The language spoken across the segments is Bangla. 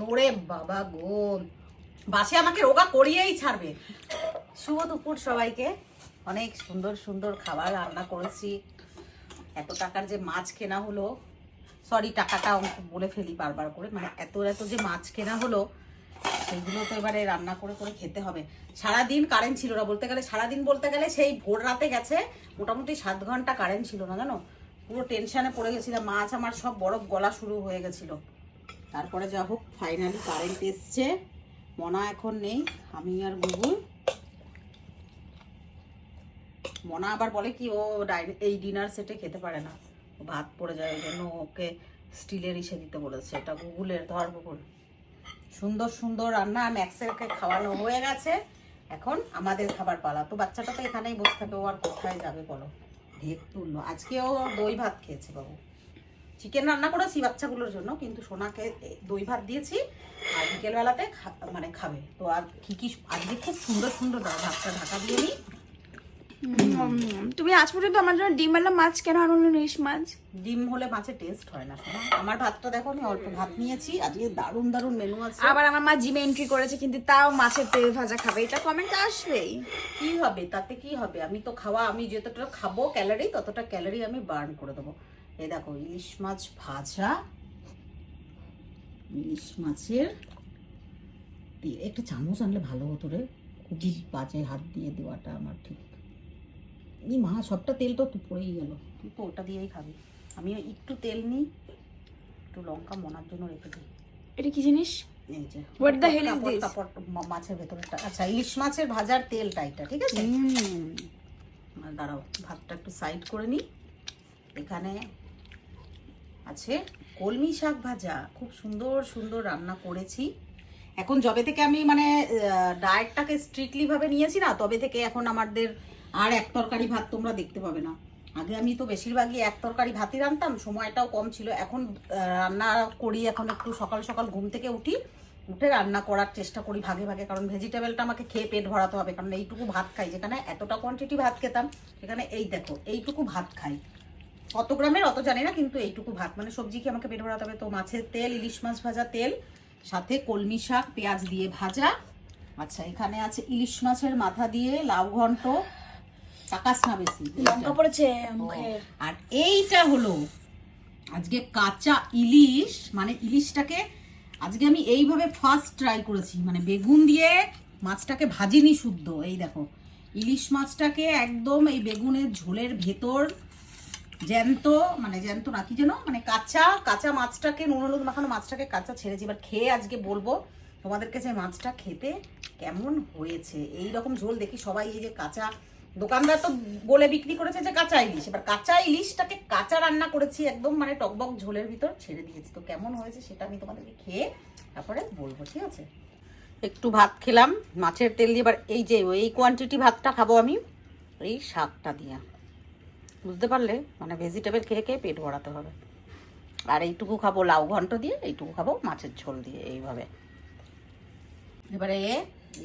ওরে বাবা গো, বাসে আমাকে রোগা করিয়েই ছাড়বে। শুভ দুপুর সবাইকে। অনেক সুন্দর সুন্দর খাবার রান্না করেছি। এত টাকার যে মাছ কেনা হলো, সরি টাকাটা বলে ফেলি বারবার করে, মানে এত এত যে মাছ কেনা হলো সেইগুলো তো এবারে রান্না করে করে খেতে হবে। সারাদিন কারেন্ট ছিল না, বলতে গেলে সারাদিন বলতে গেলে সেই ভোর রাতে গেছে, মোটামুটি 7 ঘন্টা কারেন্ট ছিল না জানো। পুরো টেনশনে পড়ে গেছিলাম, মাছ আমার সব বরফ গলা শুরু হয়ে গেছিলো। তারপরে যা হোক ফাইনালি কারেন্ট এসছে। মনা এখন নেই, আমি আর গুগুল। মনা আবার বলে কি ও এই ডিনার সেটে খেতে পারে না, ও ভাত পড়ে যায়, ওই জন্য ওকে স্টিলের ইসে দিতে বলেছে। এটা গুগুলের, ধর গুগুল। সুন্দর সুন্দর রান্না ম্যাক্সেরকে খাওয়ানো হয়ে গেছে, এখন আমাদের খাবার পালা। তো বাচ্চাটা তো এখানেই বসে থাকে, ও আর কোথায় যাবে বলো। ঢেক তুললো, আজকে ও দই ভাত খেয়েছে বাবু। চিকেন রান্না করেছি বাচ্চাগুলোর জন্য, কিন্তু সোনাকে দই ভাত দিয়েছি আর বিকেলবেলাতে মানে খাবে। তো আর কি আজকে খুব সুন্দর সুন্দর ভাতটা ঢাকা দিয়ে নিই। তুমি আজ পর্যন্ত আমার জন্য ডিম আলা মাছ কেন আনো না? ইলিশ মাছ ডিম হলে মাছের টেস্ট হয় না শোনা। আমার ভাতটা দেখো, আমি অল্প ভাত নিয়েছি, আজকে দারুণ দারুণ মেনু আছে। আবার আমার মা জিমে এন্ট্রি করেছে, কিন্তু তাও মাছের তেল ভাজা খাবে, এটা কমেন্ট আসবেই। কি হবে তাতে, কি হবে? আমি তো খাওয়া, আমি যতটা খাবো ক্যালোরি ততটা ক্যালোরি আমি বার্ন করে দেবো। এই দেখো ইলিশ মাছ ভাজা, ইলিশ মাছের তেল। একটা চামচ আনলে ভালো হতো রে, খুবই বাজে হাত দিয়ে দেওয়াটা আমার ঠিক। এই মা সবটা তেল তো পড়েই গেল, তুই তো ওটা দিয়েই খাবি। আমি একটু তেল নিই, একটু লঙ্কা মনার জন্য রেখে দিই। এটা কি জিনিস? এই যে what the hell is this? মাছের ভেতরটা, আচ্ছা ইলিশ মাছের ভাজার তেলটা এটা, ঠিক আছে। দাঁড়াও ভাতটা একটু সাইড করে নিই। এখানে আছে কলমি শাক ভাজা, খুব সুন্দর সুন্দর রান্না করেছি। এখন যবে থেকে আমি মানে ডায়েটটাকে স্ট্রিক্টলি ভাবে নিয়েছি না, তবে থেকে এখন আমাদের আর এক তরকারি ভাত তোমরা দেখতে পাবে না। আগে আমি তো বেশিরভাগই এক তরকারি ভাতই রান্নাম, সময়টাও কম ছিল। এখন রান্না করি, এখন একটু সকাল সকাল ঘুম থেকে উঠে রান্না করার চেষ্টা করি ভাগে ভাগে, কারণ ভেজিটেবলটা আমাকে খেয়ে পেট ভরাতে হবে। কারণ এইটুকু ভাত খাই, যেখানে এতটা কোয়ান্টিটি ভাত খেতাম সেখানে এই দেখো এইটুকু ভাত খাই। কত গ্রামের অত জানি না, কিন্তু এইটুকু ভাত মানে সবজি কি আমাকে পেট ভরাতে হবে। তো মাছের তেল, ইলিশ মাছ ভাজা তেল, সাথে কলমি শাক পেঁয়াজ দিয়ে ভাজা। আচ্ছা এখানে আছে ইলিশ মাছের মাথা দিয়ে লাউ ঘন্ট, টাকাস না বেশি, লঙ্কা পড়েছে মুখে। আর এইটা হলো আজকে কাঁচা ইলিশ, মানে ইলিশটাকে আজকে আমি এইভাবে ফার্স্ট ট্রাই করেছি, মানে বেগুন দিয়ে মাছটাকে ভাজিনি শুদ্ধ। এই দেখো ইলিশ মাছটাকে একদম এই বেগুনের ঝোলের ভেতর জ্যান্ত, মানে জ্যান্ত না কি যেন, মানে কাঁচা কাঁচা মাছটাকে, নুন হলুদ মাখানো মাছটাকে কাঁচা ছেড়েছি। এবার খেয়ে আজকে বলবো তোমাদেরকে যে মাছটা খেতে কেমন হয়েছে। এই রকম ঝোল দেখি সবাই, এই যে কাঁচা দোকানদার তো বলে বিক্রি করেছে যে কাঁচা ইলিশ, এবার কাঁচা ইলিশটাকে কাঁচা রান্না করেছি একদম, মানে টকবক ঝোলের ভিতর ছেড়ে দিয়েছি। তো কেমন হয়েছে সেটা আমি তোমাদেরকে খেয়ে তারপরে বলবো, ঠিক আছে। একটু ভাত খেলাম মাছের তেল দিয়ে, এবার এই যে এই কোয়ান্টিটি ভাতটা খাবো আমি এই শাকটা দিয়ে, বুঝতে পারলে? মানে ভেজিটেবল খেয়ে খেয়ে পেট ভরাতে হবে। আর এইটুকু খাবো লাউ ঘন্ট দিয়ে, এইটুকু খাবো মাছের ঝোল দিয়ে, এইভাবে। এবারে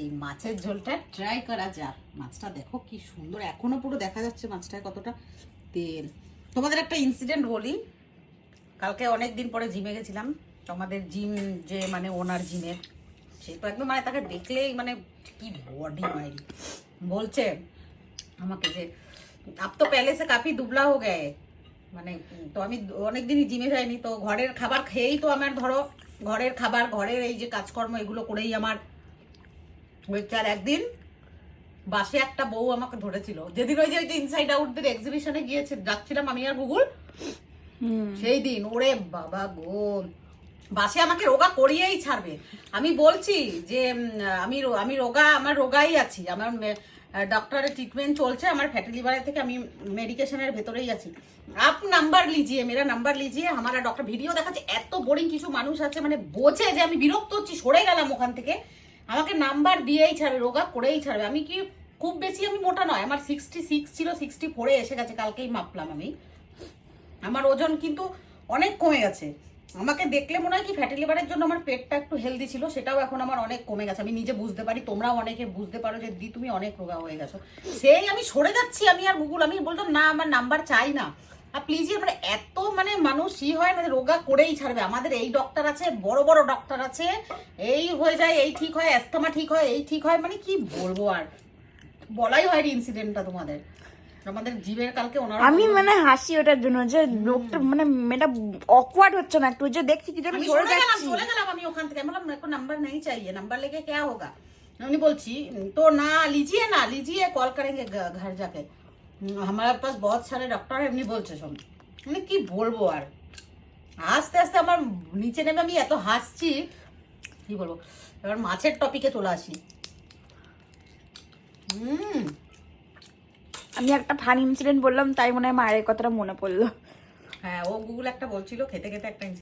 এই মাছের ঝোলটা ট্রাই করা যাক। মাছটা দেখো কি সুন্দর, এখনো পুরো দেখা যাচ্ছে মাছটায় কতটা তেল। তোমাদের একটা ইনসিডেন্ট বলি, কালকে অনেক দিন পরে জিমে গেছিলাম। আমাদের জিম যে মানে ওনার জিমের, সে তো একদম মানে তাকে দেখলেই মানে কি বডি মাইল, বলছে আমাকে যে আপ তো পেলে সে কাফি দুবলা হো গে। মানে তো আমি অনেকদিনই জিমে যাইনি, তো ঘরের খাবার খেয়েই তো আমার, ধরো ঘরের খাবার, ঘরের এই যে কাজকর্ম এগুলো করেই আমার হয়েছে। আর একদিন বাসে একটা বউ আমাকে ধরেছিল, যেদিন ওই যে ইনসাইড আউটদের এক্সিবিশনে গিয়েছে যাচ্ছিলাম আমি আর গুগুল, সেই দিন ওরে বাবা গো, বাসে আমাকে রোগা করিয়েই ছাড়বে। আমি বলছি যে আমি রোগা, আমার রোগাই আছি, আমার डॉक्टर ट्रीटमेंट चलছে আমার फैटी लिवर থেকে আমি মেডিকেশনের ভেতরেই আছি। आप नंबर लीजिए, मेरा नंबर लीजिए, हमारा डॉक्टर ভিডিও দেখাচ্ছে। এত বোরিং কিছু মানুষ আছে, মানে বোঝে যে আমি বিরক্ত হচ্ছি, সরে গেলাম ওখান থেকে, আমাকে নাম্বার দিয়েই ছাড়বে, রোগা করেই ছাড়বে। আমি কি খুব বেশি আমি মোটা নয়, আমার 66 ছিল, 64 এসে গেছে, কালকেই মাপলাম আমি। আমার ওজন কিন্তু অনেক কমে গেছে। আমাকে দেখলে মনে হয় কি ফ্যাটি লিভারের জন্য আমার পেটটা একটু হেলদি ছিল, সেটাও এখন আমার অনেক কমে গেছে। আমি নিজে বুঝতে পারি, তোমরাও অনেকে বুঝতে পারো যে দি তুমি অনেক রোগা হয়ে গেছো। সেই আমি সরে যাচ্ছি, আমি আর গুগল, আমি বললাম না আমার নাম্বার চাই না। আর প্লিজ মানে এত মানে মানুষ হয় না, রোগা করেই ছাড়বে। আমাদের এই ডক্টর আছে, বড় বড় ডক্টর আছে, এই হয়ে যায়, এই ঠিক হয়, অ্যাস্তমা ঠিক হয়, এই ঠিক হয়, মানে কি বলবো আর, বলাই হয়নি ইনসিডেন্টটা তোমাদের। আমাদের জীবের কালকে ওনারা আমি মানে হাসি ওটার জন্য যে লোকটা মানে মেয়েটা অকওয়ার্ড হচ্ছে না একটু, যে দেখছি কি জন্য আমি সরে চলে যাচ্ছি। গেলাম আমি ওখান থেকে। আমি বললাম মেরে কো নাম্বার नहीं चाहिए, नंबर लेके क्या होगा। আমি বলছি তো না लीजिए कॉल करेंगे घर जाके, हमारे पास बहुत सारे डॉक्टर है, এমনি বলছে সব। মানে কি বলবো আর, আস্তে আস্তে আমার নিচে নেমে আমি এত হাসছি কি বলবো। এবার মাছের টপিকে চলে আসি। আমি একটা ফানি ইনসিডেন্ট বললাম তাই মনে হয় মায়ের কথাটা মনে পড়লো। হ্যাঁ, ও গুগল একটা বলছিল খেতে খেতে একটা